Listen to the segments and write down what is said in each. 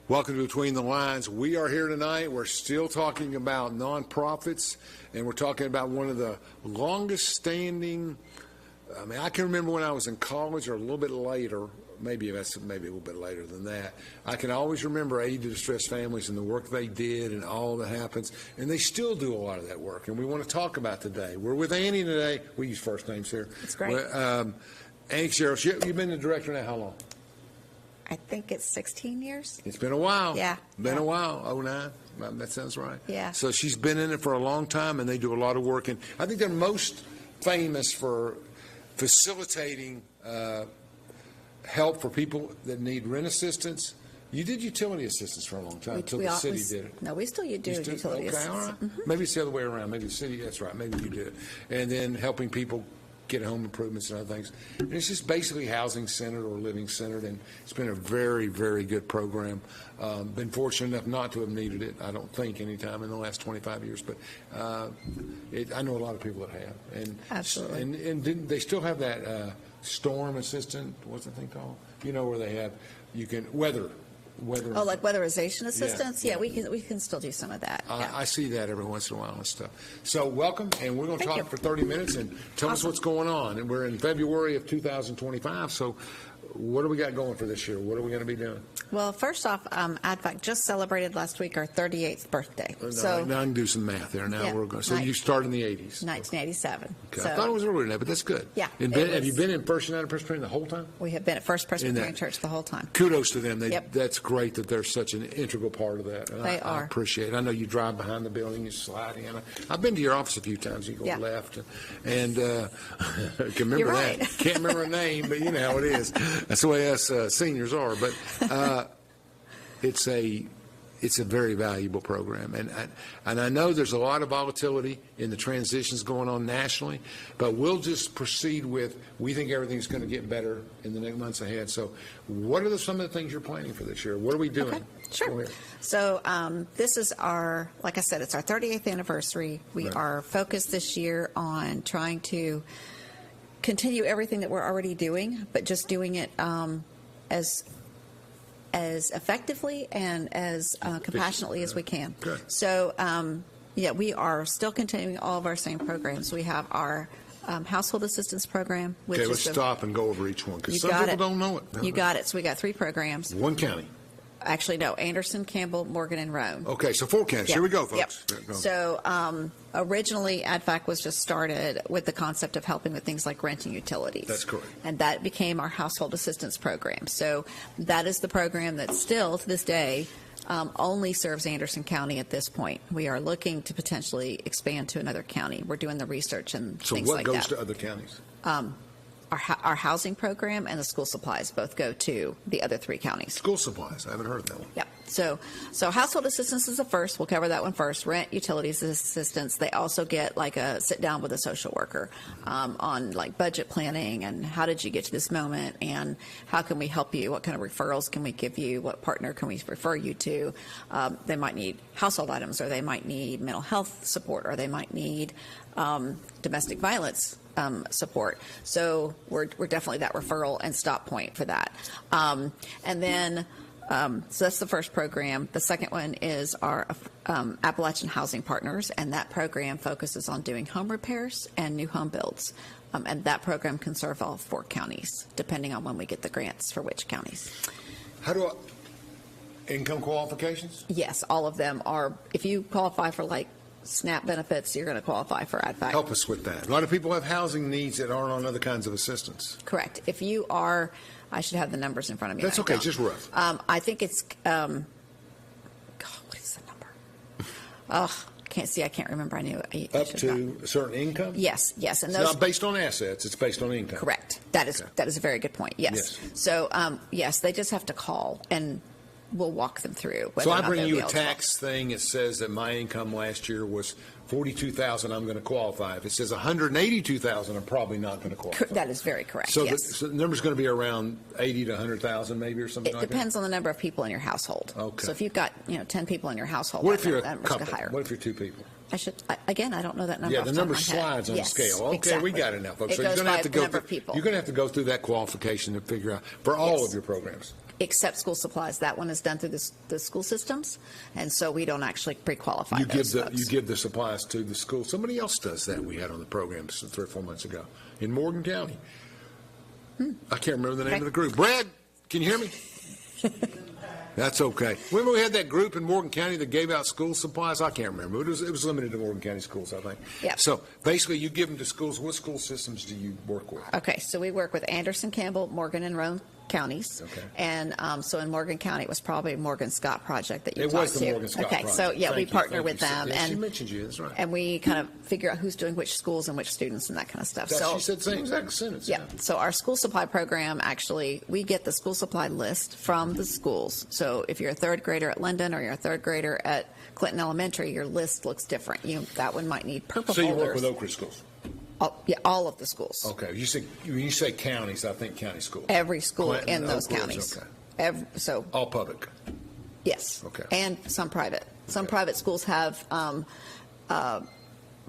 Welcome to Between the Lines. We are here tonight. We're still talking about nonprofits, and we're talking about one of the longest standing. I mean, I can remember when I was in college or a little bit later, maybe a little bit later than that. I can always remember Aid to Distressed Families and the work they did and all that happens, and they still do a lot of that work, and we want to talk about today. We're with Annie today. We use first names here. That's great. Annie Cacheiro, you've been the director now how long? I think it's 16 years. It's been a while. Yeah. Been a while. 09. That sounds right. Yeah. So she's been in it for a long time, and they do a lot of work. And I think they're most famous for facilitating help for people that need rent assistance. You did utility assistance for a long time until the city did it. No, we still do utility assistance. All right. Mm-hmm. Maybe it's the other way around. Maybe the city, that's right. Maybe you did it. And then helping people get home improvements and other things. And it's just basically housing centered or living centered, and it's been a very, very good program. Been fortunate enough not to have needed it, I don't think, any time in the last 25 years, but I know a lot of people that have. And, absolutely. And didn't they still have that storm assistant, what's the thing called? You know, where they have, you can, weather. Oh, like weatherization assistance? Yeah. Yeah, we can still do some of that. Yeah. I see that every once in a while and stuff. So welcome, and we're going to talk for 30 minutes and tell us what's going on. And we're in February of 2025, so what do we got going for this year? What are we going to be doing? Well, first off, ADFAC just celebrated last week our 38th birthday. So now I can do some math there. Now we're going. So you started in the 80s. 1987. Okay. So, I thought it was earlier than that, but that's good. Yeah. Have you been in First United Presbyterian the whole time? We have been at First Presbyterian Church the whole time. Kudos to them. Yep. That's great that they're such an integral part of that. And they are. I appreciate it. I know you drive behind the building, you slide in. I've been to your office a few times. You go left, and can remember right. that. Can't remember a name, but you know how it is. That's the way us seniors are. But it's a very valuable program, and I know there's a lot of volatility in the transitions going on nationally, but we'll just proceed with, we think everything's going to get better in the next months ahead. So what are some of the things you're planning for this year? What are we doing? Okay. Sure. So this is our, like I said, it's our 38th anniversary. We are focused this year on trying to continue everything that we're already doing, but just doing it as effectively and as compassionately as we can. Good. So, we are still continuing all of our same programs. We have our household assistance program. Which let's stop and go over each one, because some people don't know it. You got it. So we got 3 programs. One county. Actually, no, Anderson, Campbell, Morgan, and Rome. Okay, so 4 counties. Here we go, folks. Yep. So originally, ADFAC was just started with the concept of helping with things like rent and utilities. That's correct. And that became our household assistance program. So that is the program that still, to this day, only serves Anderson County at this point. We are looking to potentially expand to another county. We're doing the research and things like that. So what goes to other counties? Our housing program and the school supplies both go to the other 3 counties. School supplies. I haven't heard of that one. Yeah. So household assistance is the first. We'll cover that one first. Rent, utilities assistance. They also get like a sit down with a social worker on like budget planning and how did you get to this moment and how can we help you? What kind of referrals can we give you? What partner can we refer you to? They might need household items, or they might need mental health support, or they might need domestic violence support. So we're definitely that referral and stop point for that. And then, so that's the first program. The second one is our Appalachian Housing Partners, and that program focuses on doing home repairs and new home builds. And that program can serve all 4 counties, depending on when we get the grants for which counties. How do income qualifications? Yes, all of them are. If you qualify for like SNAP benefits, you're going to qualify for ADFAC. Help us with that. A lot of people have housing needs that aren't on other kinds of assistance. Correct. If you are, I should have the numbers in front of me. That's okay, just rough. I think it's, God, what is the number? I can't remember. I knew it. Up to a certain income? Yes. And it's those, not based on assets, it's based on income. Correct. That is a very good point. Yes. So, yes, they just have to call and we'll walk them through. So I bring you a tax thing. It says that my income last year was $42,000. I'm going to qualify. If it says $182,000, I'm probably not going to qualify. That is very correct. So, yes. The number's going to be around 80 to 100,000, maybe, or something like that. It depends on the number of people in your household. Okay. So if you've got 10 people in your household, what if you're a that number's couple? higher. What if you're 2 people? Again, I don't know that number. Yeah, off the top of number my head. slides on the Yes, scale. Okay, exactly. we got it now, folks. It So you're goes going to by have to the go number through, of people. you're going to have to go through that qualification to figure out for all Yes. of your programs. Except school supplies. That one is done through the school systems, and so we don't actually pre-qualify You those give folks. you give the supplies to the school. Somebody else does that. We had on the program 3 or 4 months ago in Morgan County. I can't remember the name Okay. of the group. Brad, can you hear me? That's okay. Remember we had that group in Morgan County that gave out school supplies? I can't remember. It was limited to Morgan County schools, I think. Yep. So basically you give them to schools. What school systems do you work with? Okay, so we work with Anderson, Campbell, Morgan, and Roane counties. Okay. And so in Morgan County, it was probably a Morgan Scott project that you It talked was the to. Morgan Scott okay, project. so yeah, we Thank you, partner thank with you. them, Yeah, she and mentioned you. That's right. and we kind of figure out who's doing which schools and which students and that kind of stuff. That, so she said the same exact sentence. yeah, so our school supply program, actually, we get the school supply list from the schools. So if you're a third grader at Linden or you're a third grader at Clinton Elementary, your list looks different. That one might need purple So you folders. work with Oak Ridge schools? Yeah, all of the schools. Okay. When you say counties, I think county schools. Every school Clinton, in those Oak Ridge, counties. okay. So All public. yes. Okay. And some private. Some Okay. private schools have,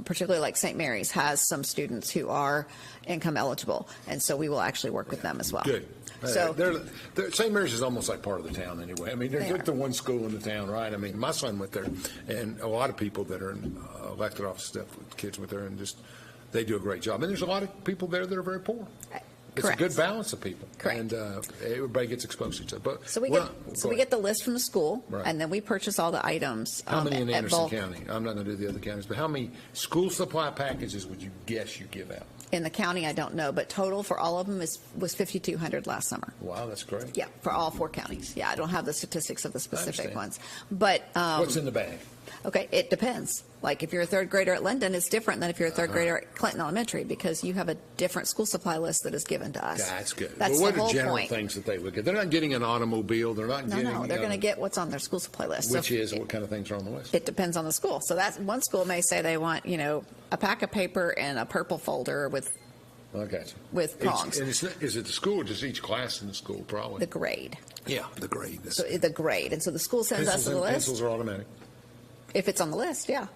particularly like St. Mary's, has some students who are income eligible, and so we will actually work with them as well. Good. So St. Mary's is almost like part of the town anyway. I mean, They they're are. the one school in the town, right? I mean, my son went there, and a lot of people that are in elected office stuff with kids went there, and just they do a great job. And there's a lot of people there that are very poor. It's Correct. a good balance of people. Correct. And everybody gets exposed to each other. But So we well, we get the list from the school, Right. and then we purchase all the items. how many in at Anderson bulk. County? I'm not going to do the other counties, but how many school supply packages would you guess you give out? In the county, I don't know, but total for all of them was 5,200 last summer. Wow, that's great. Yeah, for all 4 counties. Yeah, I don't have the statistics of the specific understand. ones, but What's in the bag? okay, it depends. Like if you're a third grader at Linden, it's different than if you're a Uh-huh. third grader at Clinton Elementary because you have a different school supply list that is given to us. That's good. That's well, what the are whole general point. things that they look at? They're not getting an automobile. They're not No, getting. no, they're going to get what's on their school supply list. Which So is what kind of things are on the list? it depends on the school. So that's one school may say they want, a pack of paper and a purple folder with I got you. with prongs. And is it the school or just each class in the school? Probably. the grade. Yeah, the grade. That's So the grade. And so the school sends us the list. Pencils are automatic. If it's on the list, yeah,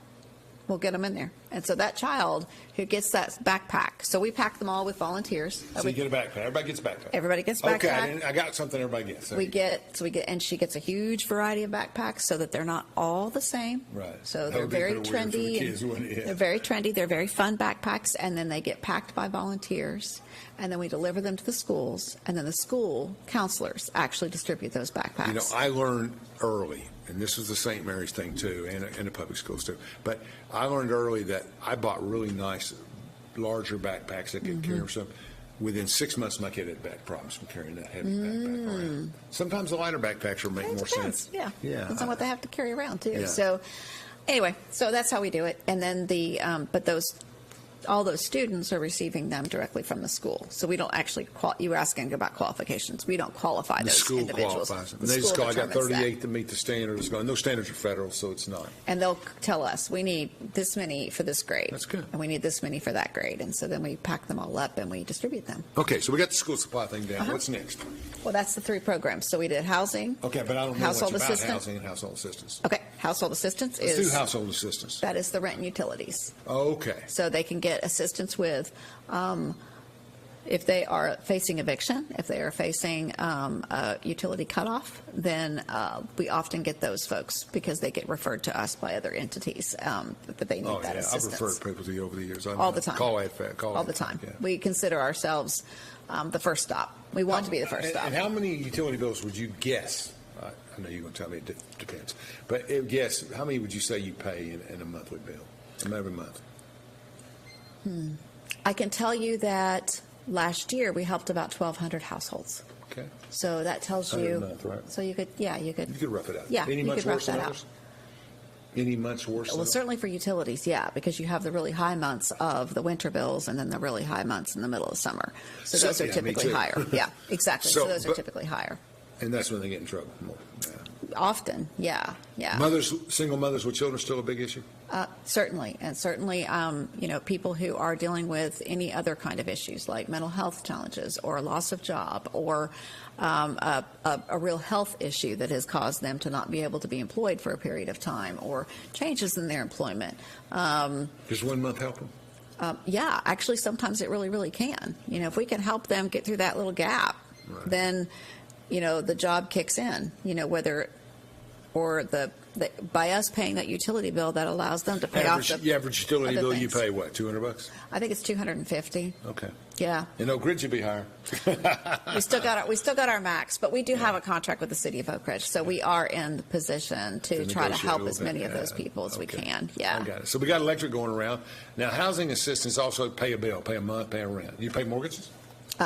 we'll get them in there. And so that child who gets that backpack, so we pack them all with volunteers. So you get a backpack. Everybody gets a backpack. Everybody gets Okay, backpack. I got something everybody gets. And she gets a huge variety of backpacks so that they're not all the same. Right. So That they're would be very kinda weird for the trendy. kids, wouldn't it? Yeah. They're very trendy. They're very fun backpacks, and then they get packed by volunteers, and then we deliver them to the schools, and then the school counselors actually distribute those backpacks. You know, I learned early, and this was the St. Mary's thing too, and the public schools too. But I learned early that I bought really nice, larger backpacks that could carry Mm-hmm. some. Within 6 months, my kid had back problems from carrying that heavy backpack around. Sometimes the lighter backpacks will make It more depends. sense. Yeah. Yeah. Depends on what they have to carry around too. Yeah. So anyway, so that's how we do it. And then all those students are receiving them directly from the school. So we don't actually, you were asking about qualifications. We don't qualify The those school individuals. qualifies them. The They just school go, I got determines that. 38 to meet the standards. And those standards are federal, so it's not. And they'll tell us, we need this many for this grade. That's good. And we need this many for that grade. And so then we pack them all up and we distribute them. Okay, so we got the school supply thing down. Uh-huh. What's next? Well, that's the 3 programs. So we did housing. Okay, but I don't know much Household about assistant. housing and household assistance. Okay, household assistance Let's do is, household assistance. that is the rent and utilities. Okay. So they can get assistance with, if they are facing eviction, if they are facing a utility cutoff, then we often get those folks because they get referred to us by other entities that they need Oh, that yeah, I've assistance. referred people to you over the years. I All know. the time. Call ADFAC. All the time. Yeah. We consider ourselves the first stop. We want to be the first stop. And how many utility bills would you guess? I know you're going to tell me it depends. But guess, how many would you say you pay in a monthly bill, every month? I can tell you that last year we helped about 1,200 households. Okay. So that tells 100 you. a month, right? So you could, yeah, you could. You could rough it out. Yeah, Any you months could rough worse than that out. others? Any months worse than Well, others? certainly for utilities, yeah, because you have the really high months of the winter bills and then the really high months in the middle of summer. So those are yeah, me typically too. higher. Yeah, exactly. So, So those are but- typically higher. And that's when they get in trouble more. Yeah. Often, yeah. Single mothers with children still a big issue? Certainly, and certainly, people who are dealing with any other kind of issues like mental health challenges or loss of job or a real health issue that has caused them to not be able to be employed for a period of time or changes in their employment. Does 1 month help them? Yeah, actually, sometimes it really, really can. If we can help them get through that little gap, Right. then, the job kicks in, whether or by us paying that utility bill, that allows them to pay off the average utility other bill you things. pay, what, $200? I think it's $250. Okay. Yeah. And Oak Ridge would be higher. We still got our max, but we do have a contract with the city of Oak Ridge, so we are in the position to try to negotiate help a as little many bit. of those people as we Okay. can. Yeah. I got it. So we got electric going around. Now, housing assistance also pay a bill, pay a month, pay a rent. You pay mortgages?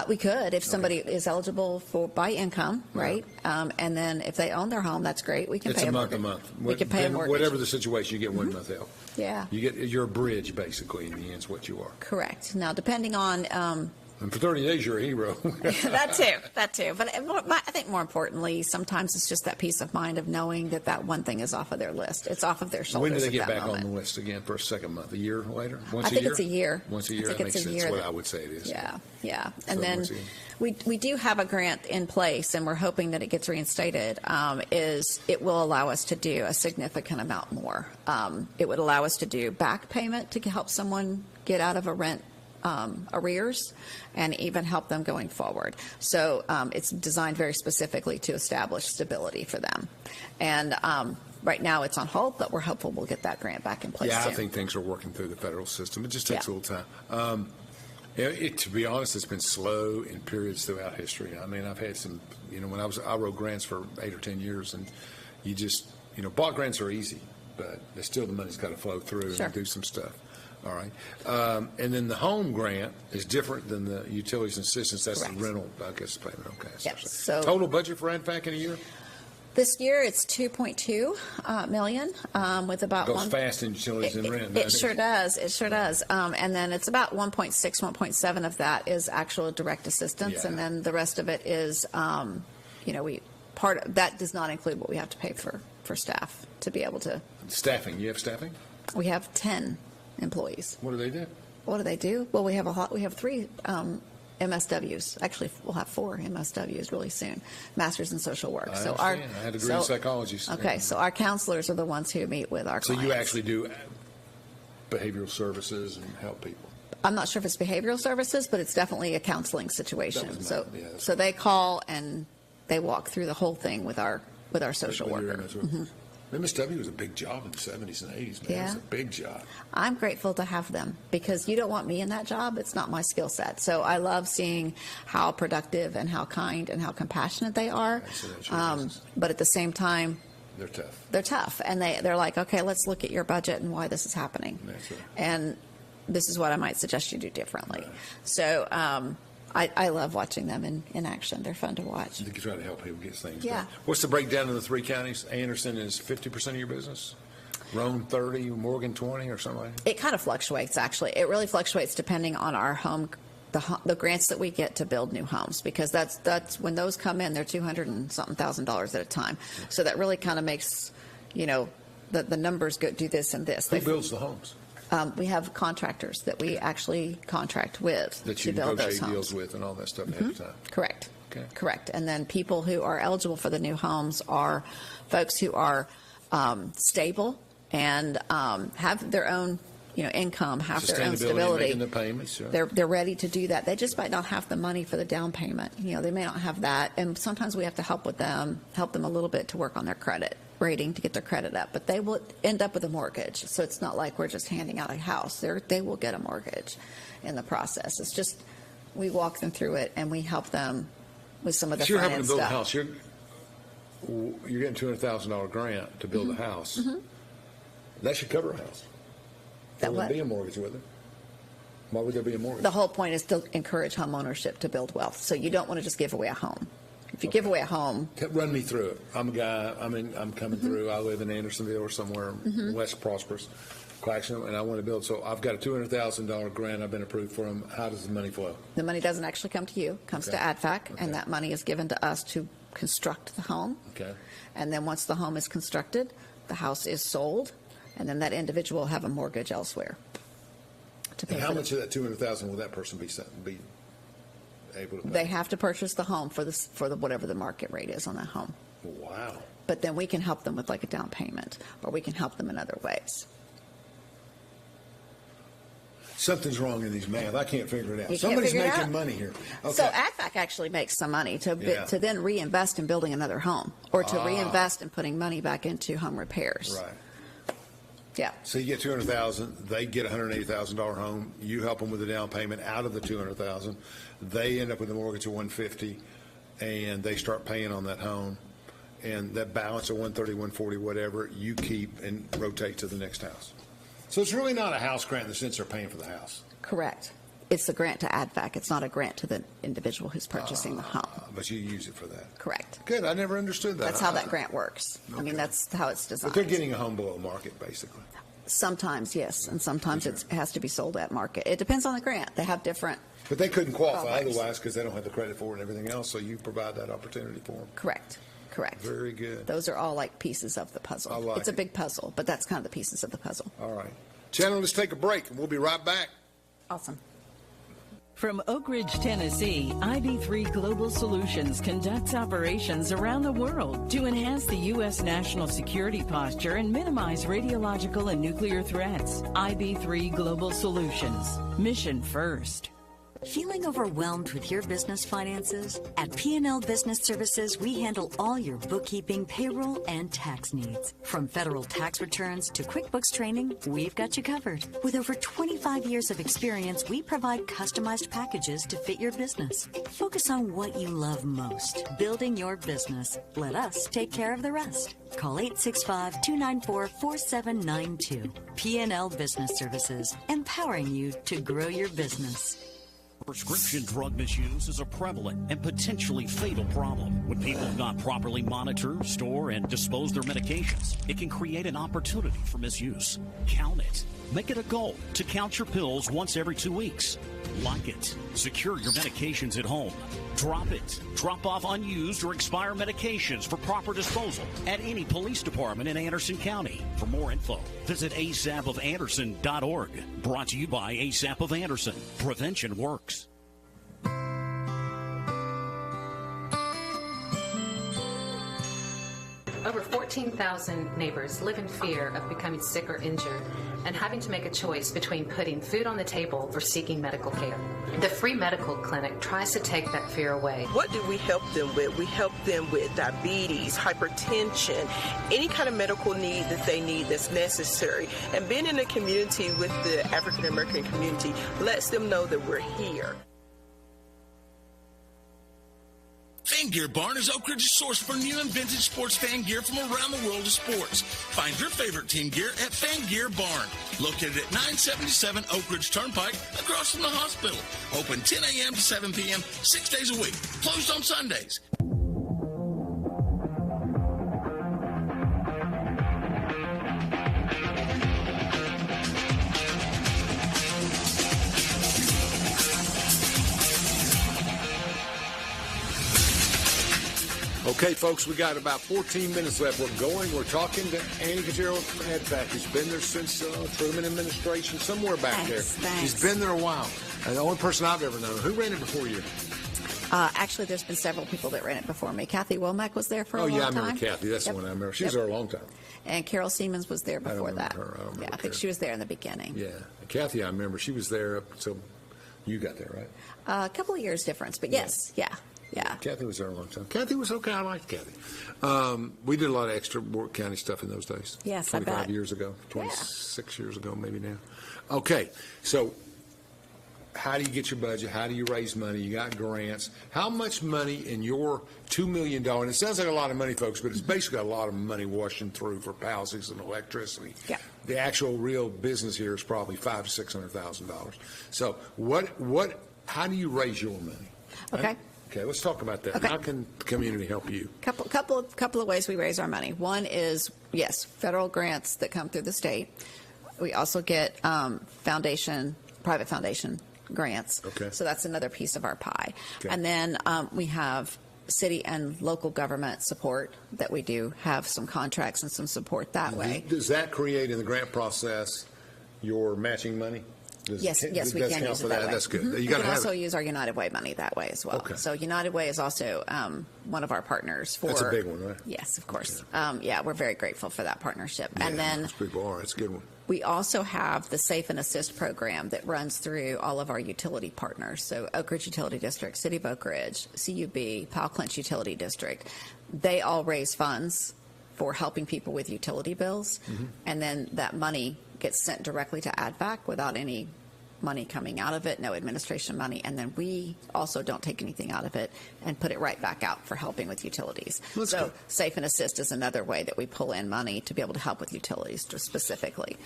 We could if somebody is eligible by income, right? And then if they own their home, that's great. We can It's pay a month a mortgage. month. We can pay a mortgage. Whatever the situation, you get 1 month help. Yeah. You're a bridge, basically, in the end, is what you are. Correct. Now, depending on And for 30 days, you're a hero. that too. But I think more importantly, sometimes it's just that peace of mind of knowing that one thing is off of their list. It's off of their shoulders. When do they get at that back moment. on the list again for a second month? A year later? Once I think it's a year. Once a I year? think That it's makes a sense. year What that- I would say it is. Yeah. And So then once a year. we do have a grant in place, and we're hoping that it gets reinstated. It will allow us to do a significant amount more. It would allow us to do back payment to help someone get out of a rent arrears and even help them going forward. So it's designed very specifically to establish stability for them. And right now it's on hold, but we're hopeful we'll get that grant back in place Yeah, soon. I think things are working through the federal system. It just takes Yeah. a little time. To be honest, it's been slow in periods throughout history. I mean, I've had some, when I wrote grants for 8 or 10 years, and you just, block grants are easy, but still the money's got to flow through Sure. and do some stuff. All right. And then the home grant is different than the utilities and assistance. That's Correct. the rental, I guess, payment. Okay. Yep. So Total budget for ADFAC in a year? this year it's 2.2 million with about Goes fast in utilities and rent. It sure does. It sure does. And then it's about 1.6, 1.7 of that is actual direct assistance, Yeah. and then the rest of it is, that does not include what we have to pay for staff to be able to. Staffing. You have staffing? We have 10 employees. What do they do? What do they do? Well, we have 3 MSWs. Actually, we'll have 4 MSWs really soon. Masters in Social Work. I understand. I had a degree in psychology. Okay, so our counselors are the ones who meet with our So clients. you actually do behavioral services and help people. I'm not sure if it's behavioral services, but it's definitely a counseling situation. That was So, yeah, that's so they call and they walk through the whole thing with our social With your worker. MSW was a big job in the 70s and 80s, man. Yeah. It was a big job. I'm grateful to have them because you don't want me in that job. It's not my skill set. So I love seeing how productive and how kind and how compassionate they are. That's your business. But at the same time, They're tough. they're tough, and they're like, okay, let's look at your budget and why this is happening. That's right. And this is what I might suggest you do differently. Right. So I love watching them in action. They're fun to watch. I think you try to help people get things Yeah. done. What's the breakdown of the 3 counties? Anderson is 50% of your business? Rome 30, Morgan 20, or something like that? It kind of fluctuates, actually. It really fluctuates depending on our home, the grants that we get to build new homes, because that's when those come in, they're $200 and something thousand at a time. So that really kind of makes, the numbers do this and this. Who builds the homes We have contractors that we actually contract with that to you build those negotiate homes. deals with and all that stuff ahead of time? Correct. Okay. Correct. And then people who are eligible for the new homes are folks who are stable and have their own, income, have their own Sustainability, stability. making the payments. Sure. They're ready to do that. They just might not have the money for the down payment. They may not have that, and sometimes we have to help them a little bit to work on their credit rating to get their credit up. But they will end up with a mortgage, so it's not like we're just handing out a house. They will get a mortgage in the process. It's just we walk them through it and we help them with some of the If you're having to finance build a stuff. house, you're getting $200,000 grant to build a house. That should cover a house. There That wouldn't what? be a mortgage with it. Why would there be a mortgage? The whole point is to encourage home ownership to build wealth. So you don't want to just give away a home. If you give away a home, Run me through it. I'm a guy. I'm coming through. I live in Andersonville or somewhere less prosperous, Claxton, and I want to build. So I've got a $200,000 grant. I've been approved for them. How does the money flow? the money doesn't actually come to you, it comes to Okay. ADFAC, and that money is given to us to construct the home. Okay. And then once the home is constructed, the house is sold, and then that individual will have a mortgage elsewhere to pay And how for much of that $200,000 will that person be able to pay? They have to purchase the home for whatever the market rate is on that home. Wow. But then we can help them with like a down payment, or we can help them in other ways. Something's wrong in these math. I can't figure it out. You can't Somebody's figure it making out. money here. Okay. So ADFAC actually makes some money to then reinvest in building another home, or to reinvest in putting money back into home repairs. Right. Yeah. So you get $200,000, they get a $180,000 home. You help them with the down payment out of the $200,000. They end up with a mortgage of $150,000, and they start paying on that home. And that balance of $130,000, $140,000, whatever, you keep and rotate to the next house. So it's really not a house grant in the sense they're paying for the house. Correct. It's a grant to ADFAC. It's not a grant to the individual who's purchasing the home. But you use it for that. Correct. Good. I never understood that. That's how that grant works. I mean, Okay. that's how it's designed. But they're getting a home below market, basically. Sometimes, yes, and sometimes it has to be sold at market. It depends on the grant. They have different. But they couldn't qualify Qualifiers. otherwise because they don't have the credit for it and everything else, so you provide that opportunity for them. Correct. Correct. Very good. Those are all like pieces of the puzzle. I like it's a it. big puzzle, but that's kind of the pieces of the puzzle. All right. Gentlemen, let's take a break, and we'll be right back. Awesome. From Oak Ridge, Tennessee, IB3 Global Solutions conducts operations around the world to enhance the U.S. national security posture and minimize radiological and nuclear threats. IB3 Global Solutions. Mission first. Feeling overwhelmed with your business finances? At P&L Business Services, we handle all your bookkeeping, payroll, and tax needs. From federal tax returns to QuickBooks training, we've got you covered. With over 25 years of experience, we provide customized packages to fit your business. Focus on what you love most, building your business. Let us take care of the rest. Call 865-294-4792. P&L Business Services, empowering you to grow your business. Prescription drug misuse is a prevalent and potentially fatal problem. When people do not properly monitor, store, and dispose their medications, it can create an opportunity for misuse. Count it. Make it a goal to count your pills once every 2 weeks. Like it. Secure your medications at home. Drop it. Drop off unused or expired medications for proper disposal at any police department in Anderson County. For more info, visit asapofanderson.org. Brought to you by ASAP of Anderson. Prevention works. Over 14,000 neighbors live in fear of becoming sick or injured and having to make a choice between putting food on the table or seeking medical care. The free medical clinic tries to take that fear away. What do we help them with? We help them with diabetes, hypertension, any kind of medical need that they need that's necessary. And being in a community with the African American community lets them know that we're here. Fan Gear Barn is Oak Ridge's source for new and vintage sports fan gear from around the world of sports. Find your favorite team gear at Fan Gear Barn, located at 977 Oak Ridge Turnpike, across from the hospital. Open 10 a.m. to 7 p.m., 6 days a week. Closed on Sundays. Okay, folks, we got about 14 minutes left. We're talking to Annie Cacheiro of ADFAC, who's been there since Truman administration, somewhere back there. Thanks. She's been there a while. And the only person I've ever known. Who ran it before you? Actually, there's been several people that ran it before me. Kathy Womack was there for a long time. Oh, yeah, I remember Kathy. That's Yep. the one I remember. She was there a long time. And Carol Siemens was there before remember that. her. I don't remember Yeah, I think Carol. she was there in the beginning. Yeah. Kathy, I remember. She was there up until you got there, right? A couple of years difference, but yes, yeah. Kathy was there a long time. Kathy was okay. I liked Kathy. We did a lot of extra Warwick County stuff in those days. Yes, I 25 bet. years ago, 26 years ago, maybe now. Okay, so how do you get your budget? How do you raise money? You got grants. How much money in your $2 million, and it sounds like a lot of money, folks, but it's basically a lot of money washing through for houses and electricity. Yeah. The actual real business here is probably $500,000 to $600,000. So how do you raise your money? Okay. Okay, let's talk about that. Okay. How can the community help you? Couple of ways we raise our money. One is, yes, federal grants that come through the state. We also get private foundation grants. Okay. So that's another piece of our pie. Okay. And then we have city and local government support, that we do have some contracts and some support that way. Does that create in the grant process your matching money? Yes, we can use it that way. That's good. Mhm. You We got to can have also it. use our United Way money that way as well. Okay. So United Way is also one of our partners for. That's a big one, right? Yes, of course. Yeah, we're very grateful for that partnership. Yeah, And then most people are. It's a good one. we also have the Safe and Assist program that runs through all of our utility partners. So Oak Ridge Utility District, City of Oak Ridge, CUB, Powell Clinch Utility District. They all raise funds for helping people with utility bills. And then that money gets sent directly to ADFAC without any money coming out of it, no administration money. And then we also don't take anything out of it and put it right back out for helping with utilities. That's So good. Safe and Assist is another way that we pull in money to be able to help with utilities specifically.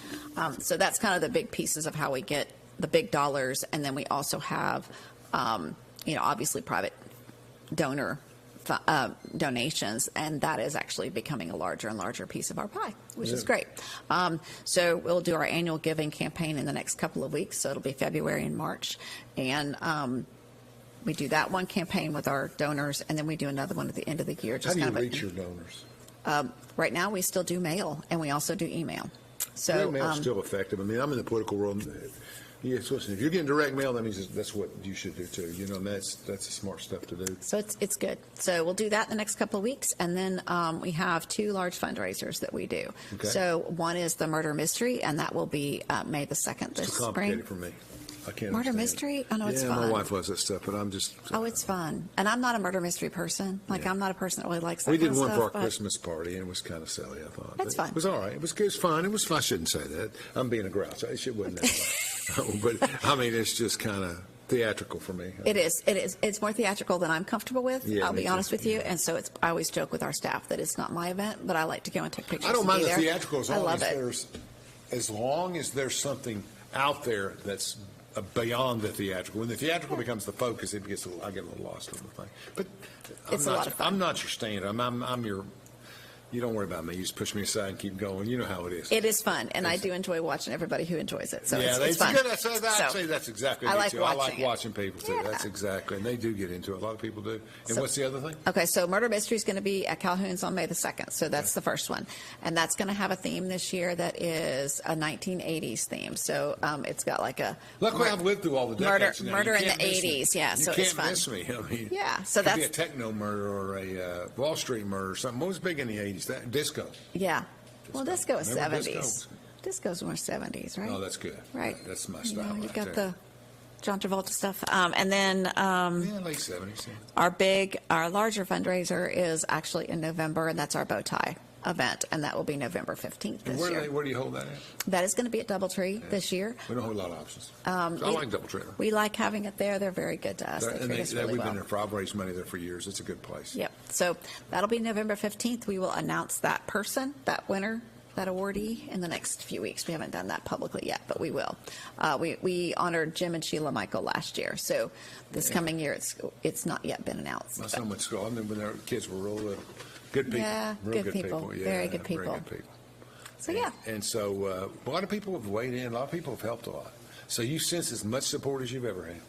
So that's kind of the big pieces of how we get the big dollars. And then we also have, obviously private donor donations, and that is actually becoming a larger and larger piece of our pie, which is great. So we'll do our annual giving campaign in the next couple of weeks. So it'll be February and March. And we do that one campaign with our donors, and then we do another one at the end of the year. How Just do you kind of reach your donors? right now, we still do mail, and we also do email. So Email's still effective. I mean, I'm in the political world. Yes, listen, if you're getting direct mail, that means that's what you should do too. And that's the smart stuff to do. So it's good. So we'll do that in the next couple of weeks. And then we have 2 large fundraisers that we do. Okay. So one is the Murder Mystery, and that will be May the 2nd this It's too complicated spring. for me. I can't Murder understand it. mystery? I know it's Yeah, fun. my wife loves that stuff, but I'm just. Oh, it's fun. And I'm not a murder mystery person. Like, Yeah. I'm not a person that really likes that We kind did of one stuff, for our but- Christmas party, and it was kind of silly, I thought. That's But fine. It was all right. It was good. It was fun. It was fun. I shouldn't say that. I'm being a grouch. I shouldn't that. But, I mean, it's just kind of theatrical for me. It is. It's more theatrical than I'm comfortable with. Yeah, I'll me be too. honest with you. And so I always joke with our staff that it's not my event, but I like to go and take pictures. I don't and mind be the there. theatrical I love it. as long as there's something out there that's beyond the theatrical. When the theatrical becomes the focus, it gets I get a little lost on the thing. But It's a lot of fun. I'm not your stand-up. I'm your. You don't worry about me. You just push me aside and keep going. You know how it is. It is fun, and I do enjoy watching everybody who enjoys it. So yeah, it's fun. good. I'd say that's exactly I me like too. I like watching it. watching people too. Yeah. That's exactly, and they do get into it. A lot of people do. And So- what's the other thing? Okay, so Murder Mystery is going to be at Calhoun's on May the 2nd. So that's the first one. And that's going to have a theme this year that is a 1980s theme. So it's got like a. Luckily, I've lived through all the decades. now. Murder You in can't the miss me. 80s, yeah, You so can't it's fun. miss me. I mean, Yeah, so it could be that's- a techno murder or a Wall Street murder or something. What was big in the 80s? That disco. Yeah. Well, disco is Remember 70s. disco? Disco's more 70s, right? Oh, that's good. Right. That's my style. You've right got there. the John Travolta stuff. And then Yeah, late 70s. Yeah. our larger fundraiser is actually in November, and that's our bow tie event, and that will be November 15th And this year. where do you hold that at? That is going to be at Doubletree this year. We don't hold a lot of options. So I like Doubletree. We like having it there. They're very good to us. They treat us really We've well. been there for. I've raised money there for years. It's a good place. Yep. So that'll be November 15th. We will announce that person, that winner, that awardee in the next few weeks. We haven't done that publicly yet, but we will. We honored Jim and Sheila Michael last year. So this coming year, it's not yet been announced. My but- son went to school. I remember when their kids were real little. Good people. Yeah, real good people. Yeah, Very good people. Very good people. So yeah. And so a lot of people have weighed in. A lot of people have helped a lot. So you sense as much support as you've ever had.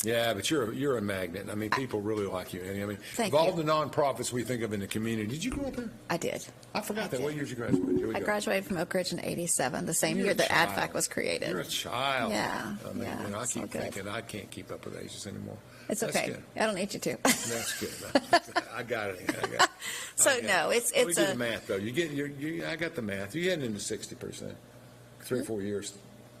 Yeah, but you're a magnet. I mean, people really like you, Annie. I mean, Thank of all you. the nonprofits we think of in the community, did you grow up there? I did. I forgot that. did. What year did you graduate? Here we I go. graduated from Oak Ridge in '87, the same You're year a that child. ADFAC was created. You're a child. Yeah, I mean, yeah, I it's all keep good. thinking I can't keep up with ages anymore. It's That's okay. good. I don't need you to. That's good. I got it. So, I got no, it. it's we do a- the math though. I got the math. You're heading into 60%. 3 or 4 years.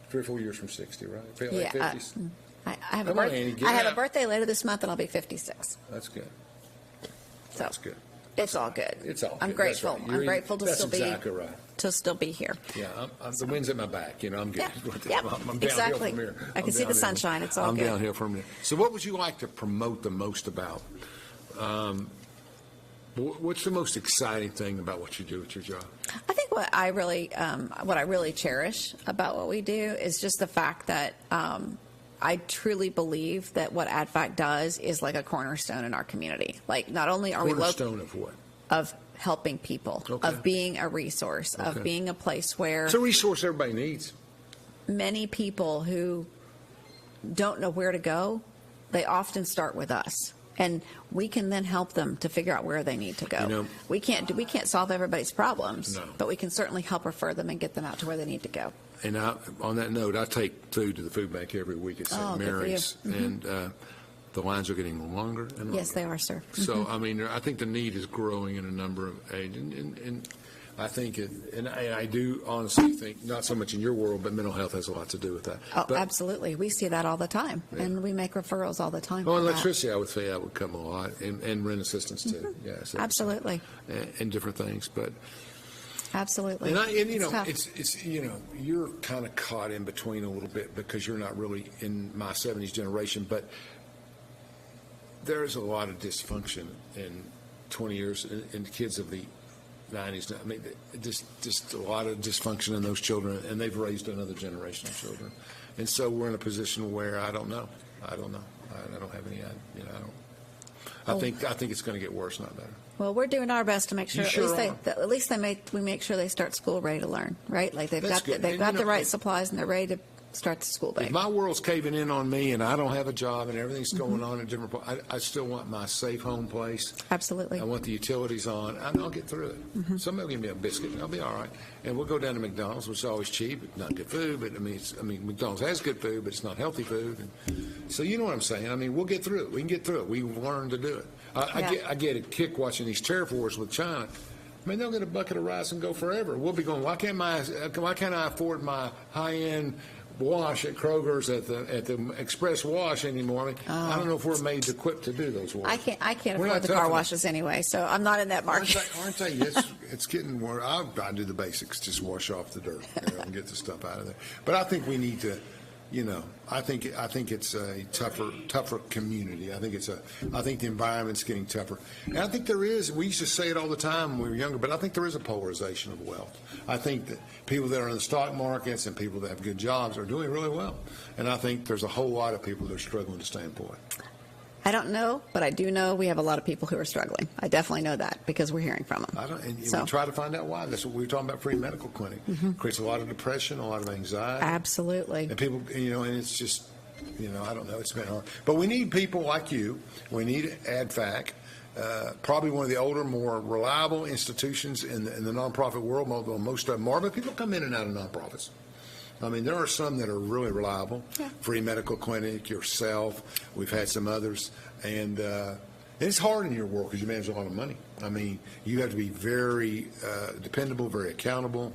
3 or 4 years from 60, right? Feel like Yeah, 50s? I have Come on, Annie, get I have a out. birthday later this month, and I'll be 56. That's good. So That's good. it's all good. It's all I'm good. grateful. That's right. I'm grateful to That's still exactly be right. here. Yeah, the wind's at my back. I'm good. Yeah, I'm downhill exactly. from here. I can see the downhill. sunshine. It's all I'm good. downhill from here. So what would you like to promote the most about? What's the most exciting thing about what you do at your job? I think what I really cherish about what we do is just the fact that I truly believe that what ADFAC does is like a cornerstone in our community. Like, not only are we Cornerstone of what? of helping people, Okay. of being a resource, Okay. of being a place where It's a resource everybody needs. many people who don't know where to go, they often start with us. And we can then help them to figure out where they need to go. You know, we can't solve everybody's problems, No. but we can certainly help refer them and get them out to where they need to go. And on that note, I take food to the food bank every week at St. Oh, good for you. Mary's, and the lines are getting longer and longer. Yes, they are, sir. So, I mean, I think the need is growing in a number of areas. And I think and I do honestly think, not so much in your world, but mental health has a lot to do with that. Oh, But, absolutely. We see that all the time, and we make referrals all the time. well, for that. electricity, I would say that would come a lot, and rent assistance too. Yes, Absolutely. and different things, but. Absolutely. And you know, tough. it's you know, you're kind of caught in between a little bit because you're not really in my 70s generation, but there's a lot of dysfunction in 20 years in the kids of the 90s. I mean, just a lot of dysfunction in those children, and they've raised another generation of children. And so we're in a position where I don't know. I don't have any idea. You know, I think it's going to get worse, not better. Well, we're doing our best to make sure, You at least we make sure they start school ready to learn, right? Like they've That's got good. they've And, got you the know, right supplies and they're ready to start the school day. If my world's caving in on me and I don't have a job and everything's going on in different places, I still want my safe home place. Absolutely. I want the utilities on, and I'll get through it. Somebody will give me a biscuit, and I'll be all right. And we'll go down to McDonald's, which is always cheap. It's not good food, but I mean, McDonald's has good food, but it's not healthy food. And so you know what I'm saying. I mean, we'll get through it. We can get through it. We've learned to do it. I get a kick watching these tariff wars with China. I mean, they'll get a bucket of rice and go forever. We'll be going, why can't I afford my high-end wash at Kroger's at the Express Wash anymore? I mean, I don't know if we're made equipped to do those wars. I can't We're afford not the tough car enough. washes anyway, so I'm not in that market. Aren't they? It's getting worse. I do the basics, just wash off the dirt, and get the stuff out of there. But I think we need to, I think it's a tougher community. I think the environment's getting tougher. And I think there is, we used to say it all the time when we were younger, but I think there is a polarization of wealth. I think that people that are in the stock markets and people that have good jobs are doing really well. And I think there's a whole lot of people that are struggling to stay employed. I don't know, but I do know we have a lot of people who are struggling. I definitely know that because we're hearing from them. We try to find out why. That's what we were talking about. Free medical clinic creates a lot of depression, a lot of anxiety. Absolutely. And people, and it's just, I don't know. It's been hard. But we need people like you. We need ADFAC, probably one of the older, more reliable institutions in the nonprofit world. Most of them are, but people come in and out of nonprofits. I mean, there are some that are really reliable. Yeah. Free medical clinic, yourself. We've had some others, and it's hard in your world because you manage a lot of money. I mean, you have to be very dependable, very accountable.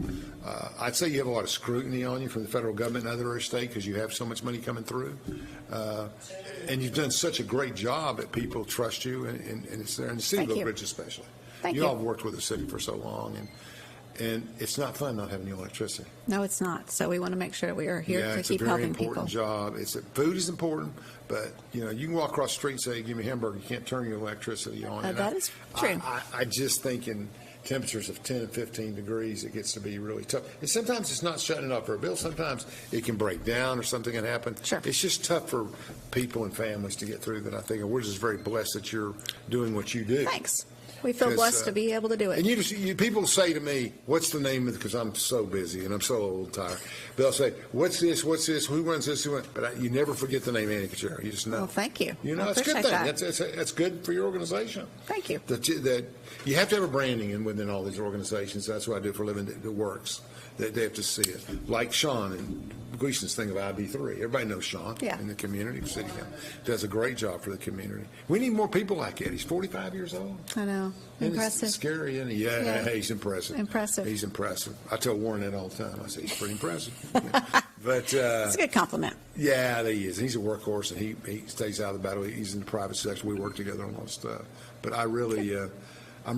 I'd say you have a lot of scrutiny on you from the federal government and other state because you have so much money coming through, and you've done such a great job that people trust you, and it's there in the city of Oak Ridge especially. Thank you. You all have worked with the city for so long, and it's not fun not having any electricity. No, it's not. So we want to make sure we are here to keep helping people. It's a very important job. Food is important, but you can walk across the street and say, "Give me a hamburger." You can't turn your electricity on. That is true. I just think in temperatures of 10 and 15 degrees, it gets to be really tough. And sometimes it's not shutting it off for a bill. Sometimes it can break down or something can happen. Sure. It's just tough for people and families to get through that. I think, and we're just very blessed that you're doing what you do. Thanks. We feel blessed to be able to do it. And people say to me, "What's the name of it?" Because I'm so busy and I'm so old and tired. They'll say, "What's this? What's this? Who runs this?" But you never forget the name Annie Cacheiro. You just know. Well, thank you. It's a good thing. That's good for your organization. Thank you. That you have to have a branding within all these organizations. That's what I do for a living. That works. They have to see it. Like Sean and Gleason's thing of IB3. Everybody knows Sean in the community. City does a great job for the community. We need more people like that. He's 45 years old. I know. And impressive. It's scary, isn't he? Yeah, he's impressive. Impressive. He's impressive. I tell Warren that all the time. I say he's pretty impressive. But it's a good compliment. Yeah, he is. He's a workhorse, and he stays out of the battle. He's in the private sector. We work together on a lot of stuff. But I'm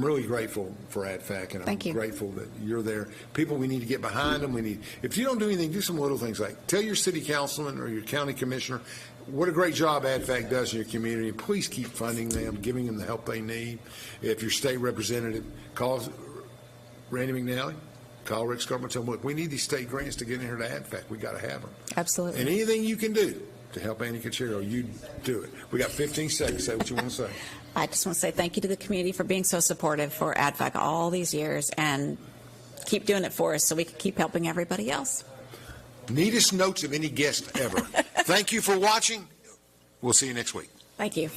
really grateful for ADFAC, and I'm grateful that you're there. People, we need to get behind them. If you don't do anything, do some little things like tell your city councilman or your county commissioner what a great job ADFAC does in your community. Please keep funding them, giving them the help they need. If your state representative calls Randy McNally, call Rick Scarman, tell them, look, we need these state grants to get in here to ADFAC. We got to have them. Absolutely. And anything you can do to help Annie Cacheiro, you do it. We got 15 seconds. Say what you want to say. I just want to say thank you to the community for being so supportive for ADFAC all these years, and keep doing it for us so we can keep helping everybody else. Neatest notes of any guest ever. Thank you for watching. We'll see you next week. Thank you.